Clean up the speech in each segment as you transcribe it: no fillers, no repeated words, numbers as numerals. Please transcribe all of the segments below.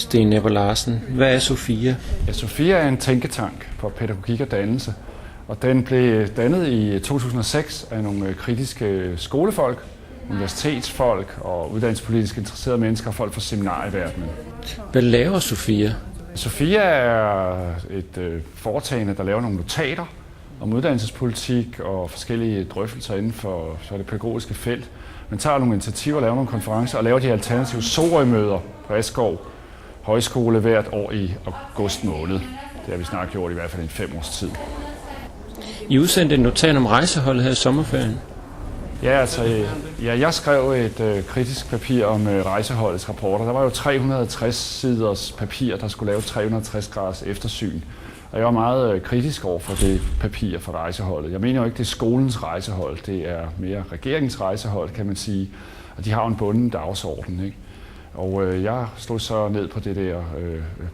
Steen Nepper Larsen. Hvad er Sophia? Ja, Sophia er en tænketank for pædagogik og dannelse, og den blev dannet i 2006 af nogle kritiske skolefolk, universitetsfolk og uddannelsespolitisk interesserede mennesker og folk fra seminarieverdenen. Hvad laver Sophia? Sophia er et foretagende, der laver nogle notater om uddannelsespolitik og forskellige drøftelser inden for det pædagogiske felt. Man tager nogle initiativer, laver nogle konferencer og laver de alternative Sorø-møder på Askov Højskole hvert år i august måned. Det har vi snart gjort i hvert fald i 5 års tid. I udsendte et notat om rejseholdet her i sommerferien. Ja, jeg skrev et kritisk papir om rejseholdets rapporter. Der var jo 360 siders papir, der skulle lave 360 graders eftersyn. Og jeg var meget kritisk over for det papir for rejseholdet. Jeg mener jo ikke, det er skolens rejsehold. Det er mere regeringens rejsehold, kan man sige. Og de har jo en bunden dagsorden, ikke? Og jeg stod så ned på det der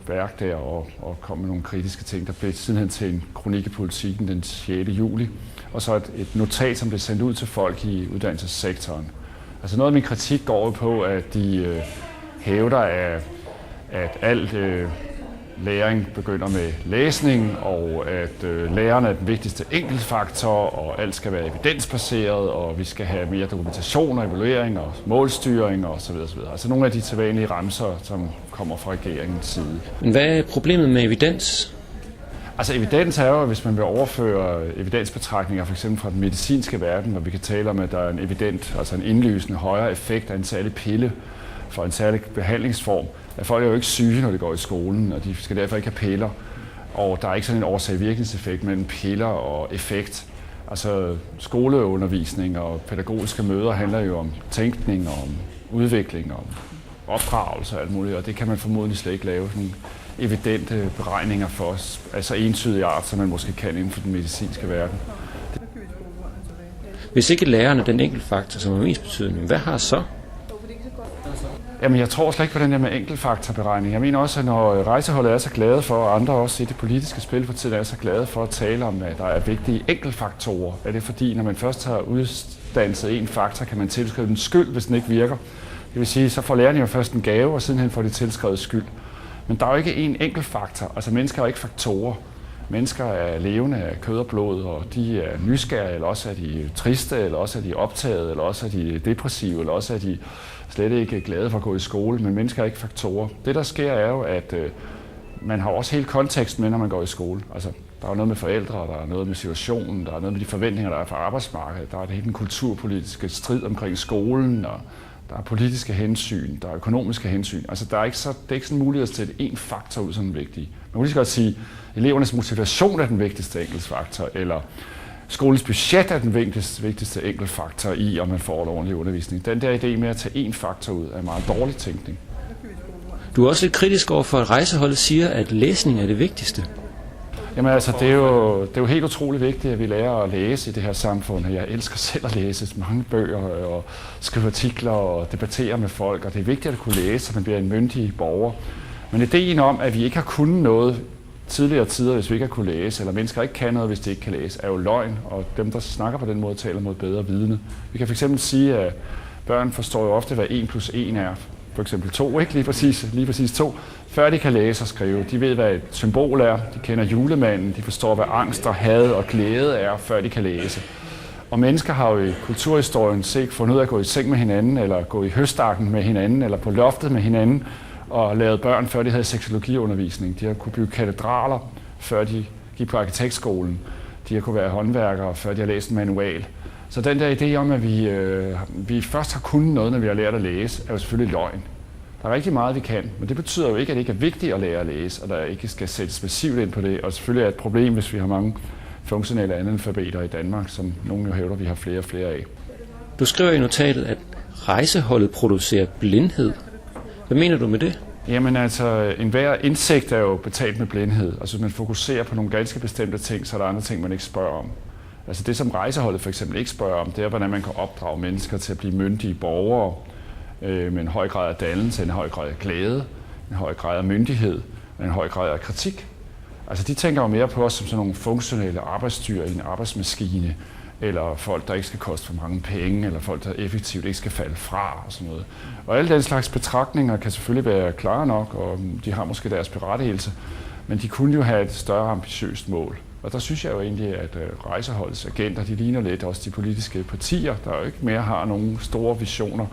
værk der og kom med nogle kritiske ting. Der blev sidenhen til en kronik i Politikken den 6. juli. Og så et notat, som blev sendt ud til folk i uddannelsessektoren. Altså noget af min kritik går på, at de hævder, at alt læring begynder med læsning, og at læreren er den vigtigste enkeltfaktor, og alt skal være evidensbaseret, og vi skal have mere dokumentation og evaluering og målstyring osv. Altså nogle af de sædvanlige remser, som kommer fra regeringens side. Men hvad er problemet med evidens? Altså evidens er jo, hvis man vil overføre evidensbetragtninger f.eks. fra den medicinske verden, hvor vi kan tale om, at der er en evident, altså en indlysende højere effekt af en særlig pille for en særlig behandlingsform. At folk er jo ikke syge, når de går i skolen, og de skal derfor ikke have piller. Og der er ikke sådan en årsag-virkningseffekt mellem piller og effekt. Altså skoleundervisning og pædagogiske møder handler jo om tænkning, om udvikling, om opdragelse og alt muligt, og det kan man formodentlig slet ikke lave sådan evidente beregninger for os, altså entydig art, som man måske kan inden for den medicinske verden. Hvis ikke læreren er den enkeltfaktor, som er mest betydende, hvad har så? Jamen, jeg tror slet ikke på den der med enkeltfaktorberegning. Jeg mener også, at når rejseholdet er så glade for, og andre også i det politiske spil for tiden er så glade for at tale om, at der er vigtige enkeltfaktorer, er det fordi, når man først har uddannet en faktor, kan man tilskrive den skyld, hvis den ikke virker. Det vil sige, så får lærerne jo først en gave, og sidenhen får de tilskrevet skyld. Men der er jo ikke en enkelt faktor. Altså mennesker er jo ikke faktorer. Mennesker er levende af kød og blod, og de er nysgerrige, eller også er de triste, eller også er de optaget, eller også er de depressive, eller også er de slet ikke glade for at gå i skole. Men mennesker er ikke faktorer. Det der sker er jo, at man har også hele konteksten med, når man går i skole. Altså, der er noget med forældre, der er noget med situationen, der er noget med de forventninger, der er fra arbejdsmarkedet. Der er det hele den kulturpolitiske strid omkring skolen, og der er politiske hensyn, der er økonomiske hensyn. Altså, det er ikke sådan en mulighed til at sætte én faktor ud som den vigtige. Man kan lige så godt sige, at elevernes motivation er den vigtigste enkeltfaktor, eller skolens budget er den vigtigste enkeltfaktor i, om man får en ordentlig undervisning. Den der idé med at tage én faktor ud er en meget dårlig tænkning. Du er også lidt kritisk over for, at rejseholdet siger, at læsning er det vigtigste. Jamen altså, det er jo helt utroligt vigtigt, at vi lærer at læse i det her samfund. Jeg elsker selv at læse mange bøger og skrive artikler og debattere med folk, og det er vigtigt at kunne læse, så man bliver en myndig borger. Men ideen om, at vi ikke har kunnet noget tidligere tider, hvis vi ikke har kunne læse, eller mennesker ikke kan noget, hvis de ikke kan læse, er jo løgn, og dem, der snakker på den måde, taler mod bedre vidne. Vi kan fx sige, at børn forstår jo ofte, hvad 1 + 1 er. For eksempel 2, ikke? Lige præcis 2, før de kan læse og skrive. De ved, hvad et symbol er, de kender julemanden, de forstår, hvad angst og had og glæde er, før de kan læse. Og mennesker har jo i kulturhistorien fundet ud af at gå i seng med hinanden, eller gå i høstakken med hinanden, eller på loftet med hinanden, og lavet børn, før de havde seksologiundervisning. De har kunne bygge katedraler, før de gik på arkitektskolen. De har kunne være håndværkere, før de har læst en manual. Så den der idé om, at vi først har kunnet noget, når vi har lært at læse, er jo selvfølgelig løgn. Der er rigtig meget, vi kan, men det betyder jo ikke, at det ikke er vigtigt at lære at læse, og der ikke skal sættes massivt ind på det. Og selvfølgelig er et problem, hvis vi har mange funktionelle analfabeter i Danmark, som nogen jo hævder, vi har flere og flere af. Du skriver i notatet, at rejseholdet producerer blindhed. Hvad mener du med det? Jamen altså, enhver indsigt er jo betalt med blindhed. Altså, hvis man fokuserer på nogle ganske bestemte ting, så er der andre ting, man ikke spørger om. Altså det, som rejseholdet for eksempel ikke spørger om, det er, hvordan man kan opdrage mennesker til at blive myndige borgere med en høj grad af dannelse, en høj grad af glæde, en høj grad af myndighed og en høj grad af kritik. Altså de tænker jo mere på os som sådan nogle funktionelle arbejdsdyr i en arbejdsmaskine, eller folk, der ikke skal koste for mange penge, eller folk, der effektivt ikke skal falde fra og sådan noget. Og alle den slags betragtninger kan selvfølgelig være klare nok, og de har måske deres berettigelse, men de kunne jo have et større ambitiøst mål. Og der synes jeg jo egentlig, at rejseholdets agenter, de ligner lidt også de politiske partier, der jo ikke mere har nogen store visioner.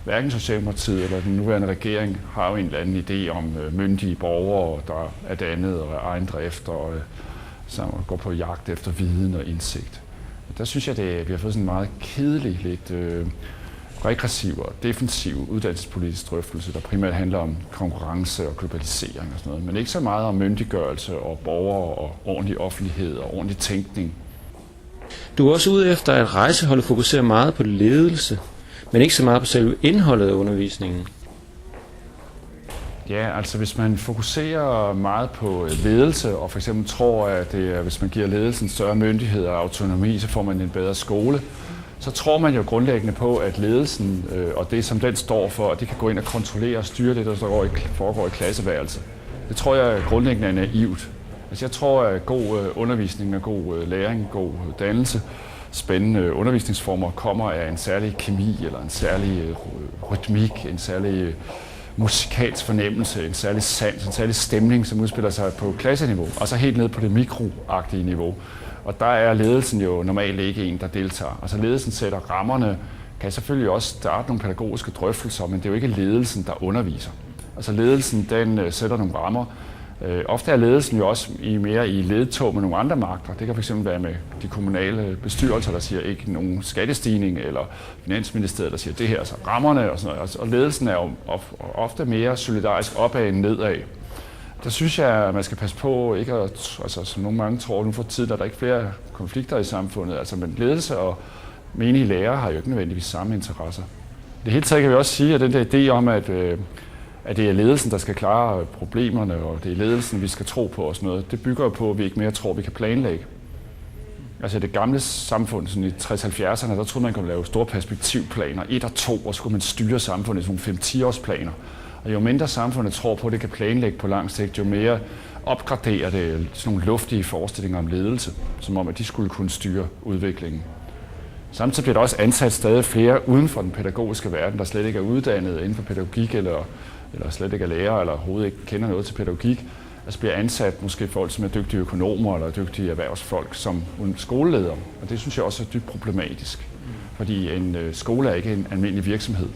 Hverken Socialdemokratiet eller den nuværende regering har jo en eller anden idé om myndige borgere, der er dannet og er egen drift og går på jagt efter viden og indsigt. Der synes jeg, at vi har fået sådan en meget kedelig, lidt regressiv og defensiv uddannelsespolitisk drøftelse, der primært handler om konkurrence og globalisering og sådan noget, men ikke så meget om myndiggørelse og borgere og ordentlig offentlighed og ordentlig tænkning. Du er også ude efter, at rejseholdet fokuserer meget på ledelse, men ikke så meget på selve indholdet af undervisningen. Ja, altså hvis man fokuserer meget på ledelse, og for eksempel tror, at hvis man giver ledelsen større myndighed og autonomi, så får man en bedre skole, så tror man jo grundlæggende på, at ledelsen og det, som den står for, at det kan gå ind og kontrollere og styre det, der foregår i klasseværelset. Det tror jeg grundlæggende er naivt. Altså jeg tror, at god undervisning og god læring, god dannelse, spændende undervisningsformer kommer af en særlig kemi, eller en særlig rytmik, en særlig musikalsk fornemmelse, en særlig sans, en særlig stemning, som udspiller sig på klasseniveau, og så helt ned på det mikroagtige niveau. Og der er ledelsen jo normalt ikke en, der deltager. Altså ledelsen sætter rammerne, kan selvfølgelig også starte nogle pædagogiske drøftelser, men det er jo ikke ledelsen, der underviser. Altså ledelsen, den sætter nogle rammer. Ofte er ledelsen jo også mere i ledtog med nogle andre magter. Det kan fx være med de kommunale bestyrelser, der siger ikke nogen skattestigning, eller Finansministeriet, der siger det her, så rammerne og sådan noget. Og ledelsen er jo ofte mere solidarisk opad end nedad. Der synes jeg, at man skal passe på, ikke at, altså, som nogle mange tror, nu for tiden er der ikke flere konflikter i samfundet, altså, men ledelse og menige lærere har jo ikke nødvendigvis samme interesser. Det hele taget kan vi også sige, at den der idé om, at det er ledelsen, der skal klare problemerne, og det er ledelsen, vi skal tro på og sådan noget, det bygger jo på, at vi ikke mere tror, at vi kan planlægge. Altså i det gamle samfund, sådan i 60-70'erne, der troede man kunne lave store perspektivplaner, 1 og 2, og så kunne man styre samfundet i sådan nogle 5-10 års planer. Og jo mindre samfundet tror på, at det kan planlægge på lang sigt, jo mere opgraderer det sådan nogle luftige forestillinger om ledelse, som om, at de skulle kunne styre udviklingen. Samtidig bliver der også ansat stadig flere uden for den pædagogiske verden, der slet ikke er uddannet inden for pædagogik, eller slet ikke er lærer, eller overhovedet ikke kender noget til pædagogik. Altså bliver ansat måske folk, som er dygtige økonomer, eller dygtige erhvervsfolk, som skoleledere. Og det synes jeg også er dybt problematisk, fordi en skole er ikke en almindelig virksomhed.